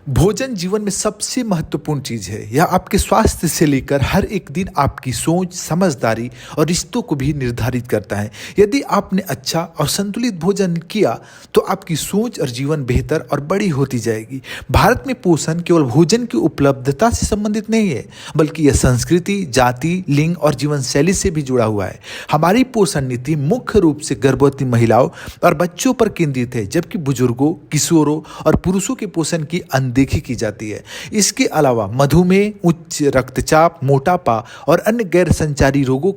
भोजन जीवन में सबसे महत्वपूर्ण चीज है। यह आपके स्वास्थ्य से लेकर हर एक दिन आपकी सोच, समझदारी और रिश्तों को भी निर्धारित करता है। यदि आपने अच्छा और संतुलित भोजन किया तो आपकी सोच और जीवन बेहतर और बड़ी होती जाएगी। भारत में पोषण केवल भोजन की उपलब्धता से संबंधित नहीं है, बल्कि यह संस्कृति, जाति, लिंग और जीवन शैली से भी जुड़ा हुआ है। हमारी पोषण नीति मुख्य रूप से गर्भवती महिलाओं और बच्चों पर केंद्रित है, जबकि बुजुर्गों, किशोरों और पुरुषों के पोषण की देखी की जाती है। इसके अलावा मधुमेह, उच्च रक्तचाप, मोटापा और अन्य गैर संचारी रोगों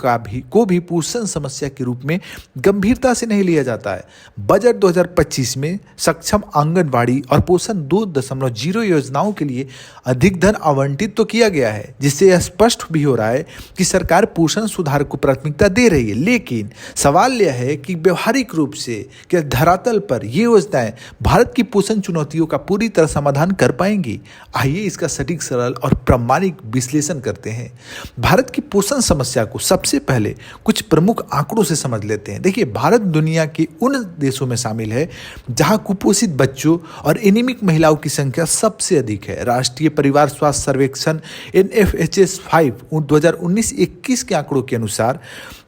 को भी पोषण समस्या के रूप में गंभीरता से नहीं लिया जाता है। बजट 2025 में सक्षम आंगनवाड़ी और पोषण 2.0 योजनाओं के लिए अधिक धन आवंटित तो किया गया है, जिससे यह स्पष्ट भी हो रहा है कि सरकार पोषण सुधार को प्राथमिकता दे रही है। लेकिन सवाल यह है कि व्यवहारिक रूप से क्या धरातल पर ये योजनाएं भारत की पोषण चुनौतियों का पूरी तरह समाधान कर पाएंगी? आइए इसका सटीक, सरल और प्रामाणिक विश्लेषण करते हैं। भारत की पोषण समस्या को सबसे पहले कुछ प्रमुख आंकड़ों से समझ लेते हैं। देखिए, भारत दुनिया के उन देशों में शामिल है जहां कुपोषित बच्चों और एनीमिक महिलाओं की संख्या सबसे अधिक है। राष्ट्रीय परिवार स्वास्थ्य सर्वेक्षण NFHS 5 2019-21 के आंकड़ों के अनुसार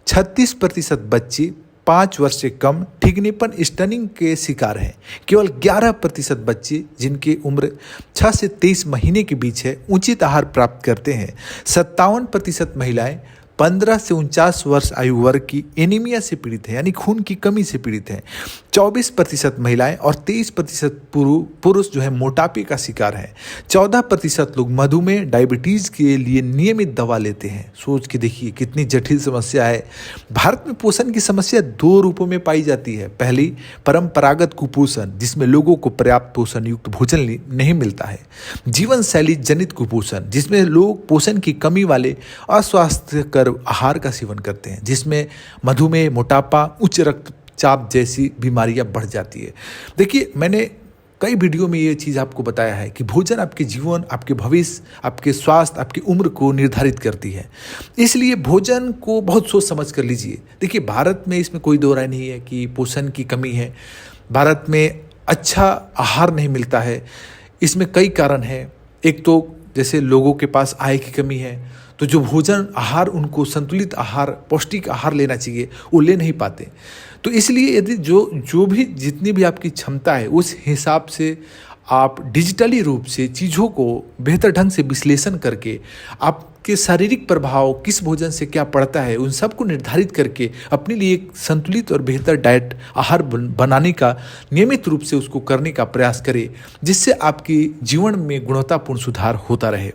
36% बच्चे 5 वर्ष से कम ठिगनेपन स्टनिंग के शिकार हैं। केवल 11% बच्चे जिनकी उम्र 6 से 23 महीने के बीच है उचित आहार प्राप्त करते हैं। 57% महिलाएं 15 से 49 वर्ष आयु वर्ग की एनीमिया से पीड़ित है, यानी खून की कमी से पीड़ित हैं। 24% महिलाएं और 23% पुरुष जो है मोटापे का शिकार हैं। 14% लोग मधुमेह, डायबिटीज के लिए नियमित दवा लेते हैं। सोच के देखिए कितनी जटिल समस्या है। भारत में पोषण की समस्या 2 रूपों में पाई जाती है। पहली, परंपरागत कुपोषण, जिसमें लोगों को पर्याप्त पोषण युक्त भोजन नहीं मिलता है। जीवन शैली जनित कुपोषण, जिसमें लोग पोषण की कमी वाले अस्वास्थ्यकर आहार का सेवन करते हैं, जिसमें मधुमेह, मोटापा, उच्च रक्तचाप जैसी बीमारियां बढ़ जाती है। देखिए, मैंने कई वीडियो में ये चीज़ आपको बताया है कि भोजन आपके जीवन, आपके भविष्य, आपके स्वास्थ्य, आपकी उम्र को निर्धारित करती है। इसलिए भोजन को बहुत सोच समझ कर लीजिए। देखिए, भारत में इसमें कोई दो राय नहीं है कि पोषण की कमी है। भारत में अच्छा आहार नहीं मिलता है। इसमें कई कारण हैं। एक तो जैसे लोगों के पास आय की कमी है, तो जो भोजन आहार उनको संतुलित आहार, पौष्टिक आहार लेना चाहिए, वो ले नहीं पाते। तो इसलिए यदि जो भी जितनी भी आपकी क्षमता है उस हिसाब से आप डिजिटली रूप से चीज़ों को बेहतर ढंग से विश्लेषण करके आपके शारीरिक प्रभाव किस भोजन से क्या पड़ता है, उन सब को निर्धारित करके अपने लिए एक संतुलित और बेहतर डाइट आहार बनाने का, नियमित रूप से उसको करने का प्रयास करें, जिससे आपके जीवन में गुणवत्तापूर्ण सुधार होता रहे।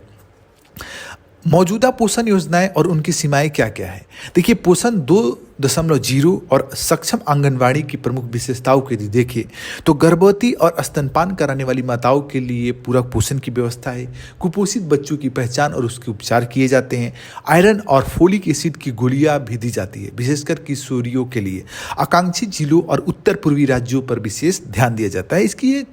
मौजूदा पोषण योजनाएं और उनकी सीमाएं क्या क्या है? देखिए, पोषण 2.0 और सक्षम आंगनवाड़ी की प्रमुख विशेषताओं को यदि देखें तो गर्भवती और स्तनपान कराने वाली माताओं के लिए पूरक पोषण की व्यवस्था है। कुपोषित बच्चों की पहचान और उसके उपचार किए जाते हैं। आयरन और फोलिक एसिड की गोलियां भी दी जाती है, विशेषकर किशोरियों के लिए। आकांक्षी जिलों और उत्तर पूर्वी राज्यों पर विशेष ध्यान दिया जाता है। इसकी ये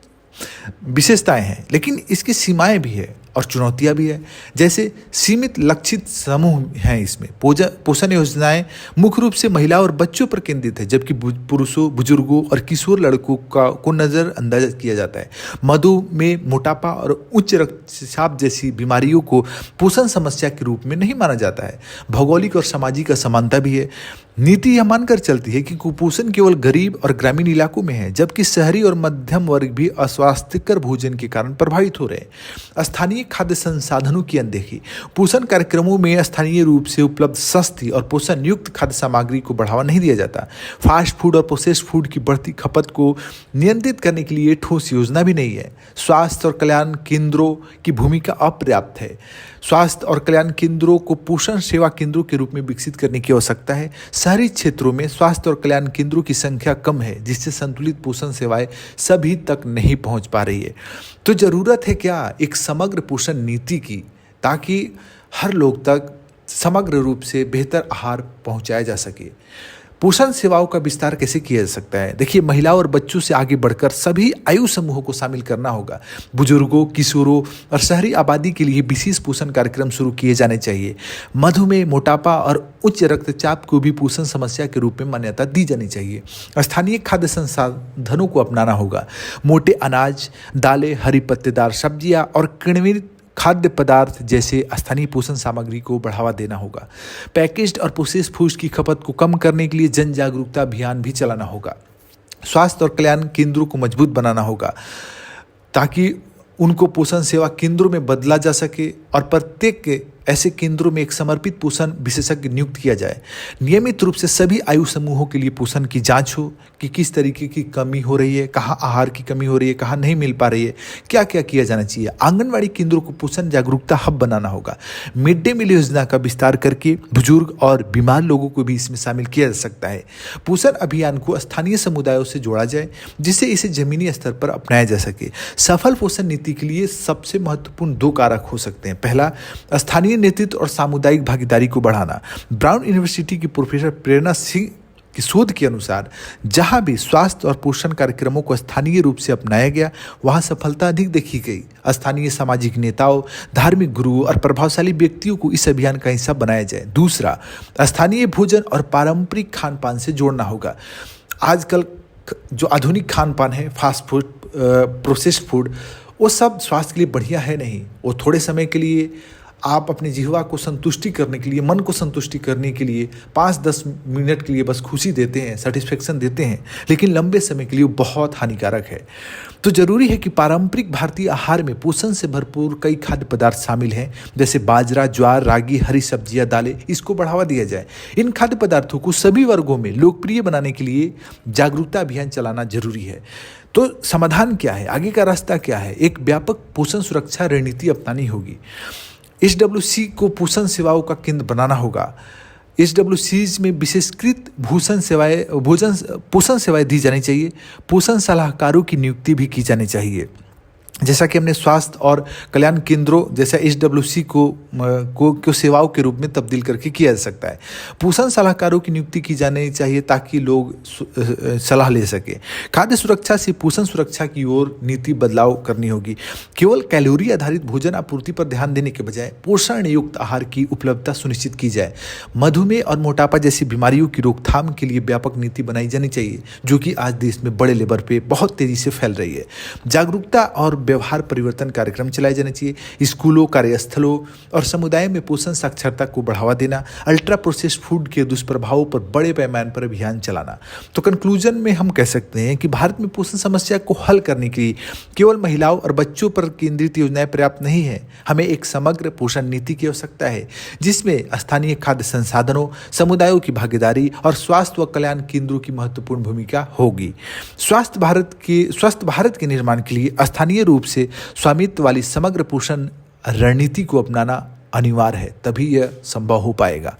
विशेषताएं हैं, लेकिन इसकी सीमाएं भी है और चुनौतियां भी है। जैसे सीमित लक्षित समूह हैं इसमें। पोषण योजनाएं मुख्य रूप से महिलाओं और बच्चों पर केंद्रित है, जबकि पुरुषों, बुजुर्गों और किशोर लड़कों को नज़रअंदाज किया जाता है। मधुमेह, मोटापा और उच्च रक्तचाप जैसी बीमारियों को पोषण समस्या के रूप में नहीं माना जाता है। भौगोलिक और सामाजिक असमानता भी है। नीति यह मानकर चलती है कि कुपोषण केवल गरीब और ग्रामीण इलाकों में है, जबकि शहरी और मध्यम वर्ग भी अस्वास्थ्यकर भोजन के कारण प्रभावित हो रहे हैं। स्थानीय खाद्य संसाधनों की अनदेखी। पोषण कार्यक्रमों में स्थानीय रूप से उपलब्ध सस्ती और पोषण युक्त खाद्य सामग्री को बढ़ावा नहीं दिया जाता। फास्ट फूड और प्रोसेस्ड फूड की बढ़ती खपत को नियंत्रित करने के लिए ठोस योजना भी नहीं है। स्वास्थ्य और कल्याण केंद्रों की भूमिका अपर्याप्त है। स्वास्थ्य और कल्याण केंद्रों को पोषण सेवा केंद्रों के रूप में विकसित करने की आवश्यकता है। शहरी क्षेत्रों में स्वास्थ्य और कल्याण केंद्रों की संख्या कम है, जिससे संतुलित पोषण सेवाएं सभी तक नहीं पहुंच पा रही है। तो जरूरत है क्या? एक समग्र पोषण नीति की, ताकि हर लोग तक समग्र रूप से बेहतर आहार पहुंचाया जा सके। पोषण सेवाओं का विस्तार कैसे किया जा सकता है? देखिए, महिलाओं और बच्चों से आगे बढ़कर सभी आयु समूहों को शामिल करना होगा। बुजुर्गों, किशोरों और शहरी आबादी के लिए विशेष पोषण कार्यक्रम शुरू किए जाने चाहिए। मधुमेह, मोटापा और उच्च रक्तचाप को भी पोषण समस्या के रूप में मान्यता दी जानी चाहिए। स्थानीय खाद्य संसाधनों को अपनाना होगा। मोटे अनाज, दालें, हरी पत्तेदार सब्जियां और किण्वित खाद्य पदार्थ जैसे स्थानीय पोषण सामग्री को बढ़ावा देना होगा। पैकेज्ड और प्रोसेस्ड फूड्स की खपत को कम करने के लिए जन जागरूकता अभियान भी चलाना होगा। स्वास्थ्य और कल्याण केंद्रों को मजबूत बनाना होगा ताकि उनको पोषण सेवा केंद्रों में बदला जा सके और प्रत्येक ऐसे केंद्रों में एक समर्पित पोषण विशेषज्ञ नियुक्त किया जाए। नियमित रूप से सभी आयु समूहों के लिए पोषण की जांच हो कि किस तरीके की कमी हो रही है, कहाँ आहार की कमी हो रही है, कहाँ नहीं मिल पा रही है, क्या क्या किया जाना चाहिए। आंगनवाड़ी केंद्रों को पोषण जागरूकता हब बनाना होगा। मिड डे मील योजना का विस्तार करके बुजुर्ग और बीमार लोगों को भी इसमें शामिल किया जा सकता है। पोषण अभियान को स्थानीय समुदायों से जोड़ा जाए जिससे इसे जमीनी स्तर पर अपनाया जा सके। सफल पोषण नीति के लिए सबसे महत्वपूर्ण 2 कारक हो सकते हैं। पहला, स्थानीय नेतृत्व और सामुदायिक भागीदारी को बढ़ाना। ब्राउन यूनिवर्सिटी की प्रोफेसर प्रेरणा सिंह की शोध के अनुसार जहां भी स्वास्थ्य और पोषण कार्यक्रमों को स्थानीय रूप से अपनाया गया वहां सफलता अधिक देखी गई। स्थानीय सामाजिक नेताओं, धार्मिक गुरुओं और प्रभावशाली व्यक्तियों को इस अभियान का हिस्सा बनाया जाए। दूसरा, स्थानीय भोजन और पारंपरिक खान पान से जोड़ना होगा। आजकल जो आधुनिक खान पान है, फास्ट फूड, प्रोसेस्ड फूड, वो सब स्वास्थ्य के लिए बढ़िया है नहीं। वो थोड़े समय के लिए आप अपनी जिह्वा को संतुष्टि करने के लिए, मन को संतुष्टि करने के लिए 5-10 मिनट के लिए बस खुशी देते हैं, सेटिस्फेक्शन देते हैं, लेकिन लंबे समय के लिए बहुत हानिकारक है। तो जरूरी है कि पारंपरिक भारतीय आहार में पोषण से भरपूर कई खाद्य पदार्थ शामिल हैं, जैसे बाजरा, ज्वार, रागी, हरी सब्जियां, दालें, इसको बढ़ावा दिया जाए। इन खाद्य पदार्थों को सभी वर्गों में लोकप्रिय बनाने के लिए जागरूकता अभियान चलाना जरूरी है। तो समाधान क्या है? आगे का रास्ता क्या है? एक व्यापक पोषण सुरक्षा रणनीति अपनानी होगी। HWC को पोषण सेवाओं का केंद्र बनाना होगा। HWCs में विशेषकृत पोषण सेवाएं दी जानी चाहिए। पोषण सलाहकारों की नियुक्ति भी की जानी चाहिए। जैसा कि हमने स्वास्थ्य और कल्याण केंद्रों जैसा HWC को सेवाओं के रूप में तब्दील करके किया जा सकता है। पोषण सलाहकारों की नियुक्ति की जानी चाहिए ताकि लोग सलाह ले सके। खाद्य सुरक्षा से पोषण सुरक्षा की ओर नीति बदलाव करनी होगी। केवल कैलोरी आधारित भोजन आपूर्ति पर ध्यान देने के बजाय पोषण युक्त आहार की उपलब्धता सुनिश्चित की जाए। मधुमेह और मोटापा जैसी बीमारियों की रोकथाम के लिए व्यापक नीति बनाई जानी चाहिए, जो कि आज देश में बड़े लेवल पे बहुत तेजी से फैल रही है। जागरूकता और व्यवहार परिवर्तन कार्यक्रम चलाए जाने चाहिए। स्कूलों, कार्यस्थलों और समुदाय में पोषण साक्षरता को बढ़ावा देना। अल्ट्रा प्रोसेस्ड फूड के दुष्प्रभावों पर बड़े पैमाने पर अभियान चलाना। तो कंक्लूजन में हम कह सकते हैं कि भारत में पोषण समस्या को हल करने के लिए केवल महिलाओं और बच्चों पर केंद्रित योजनाएं पर्याप्त नहीं है। हमें एक समग्र पोषण नीति की आवश्यकता है जिसमें स्थानीय खाद्य संसाधनों, समुदायों की भागीदारी और स्वास्थ्य व कल्याण केंद्रों की महत्वपूर्ण भूमिका होगी। स्वस्थ भारत के निर्माण के लिए स्थानीय रूप से स्वामित्व वाली समग्र पोषण रणनीति को अपनाना अनिवार्य है, तभी यह संभव हो पाएगा।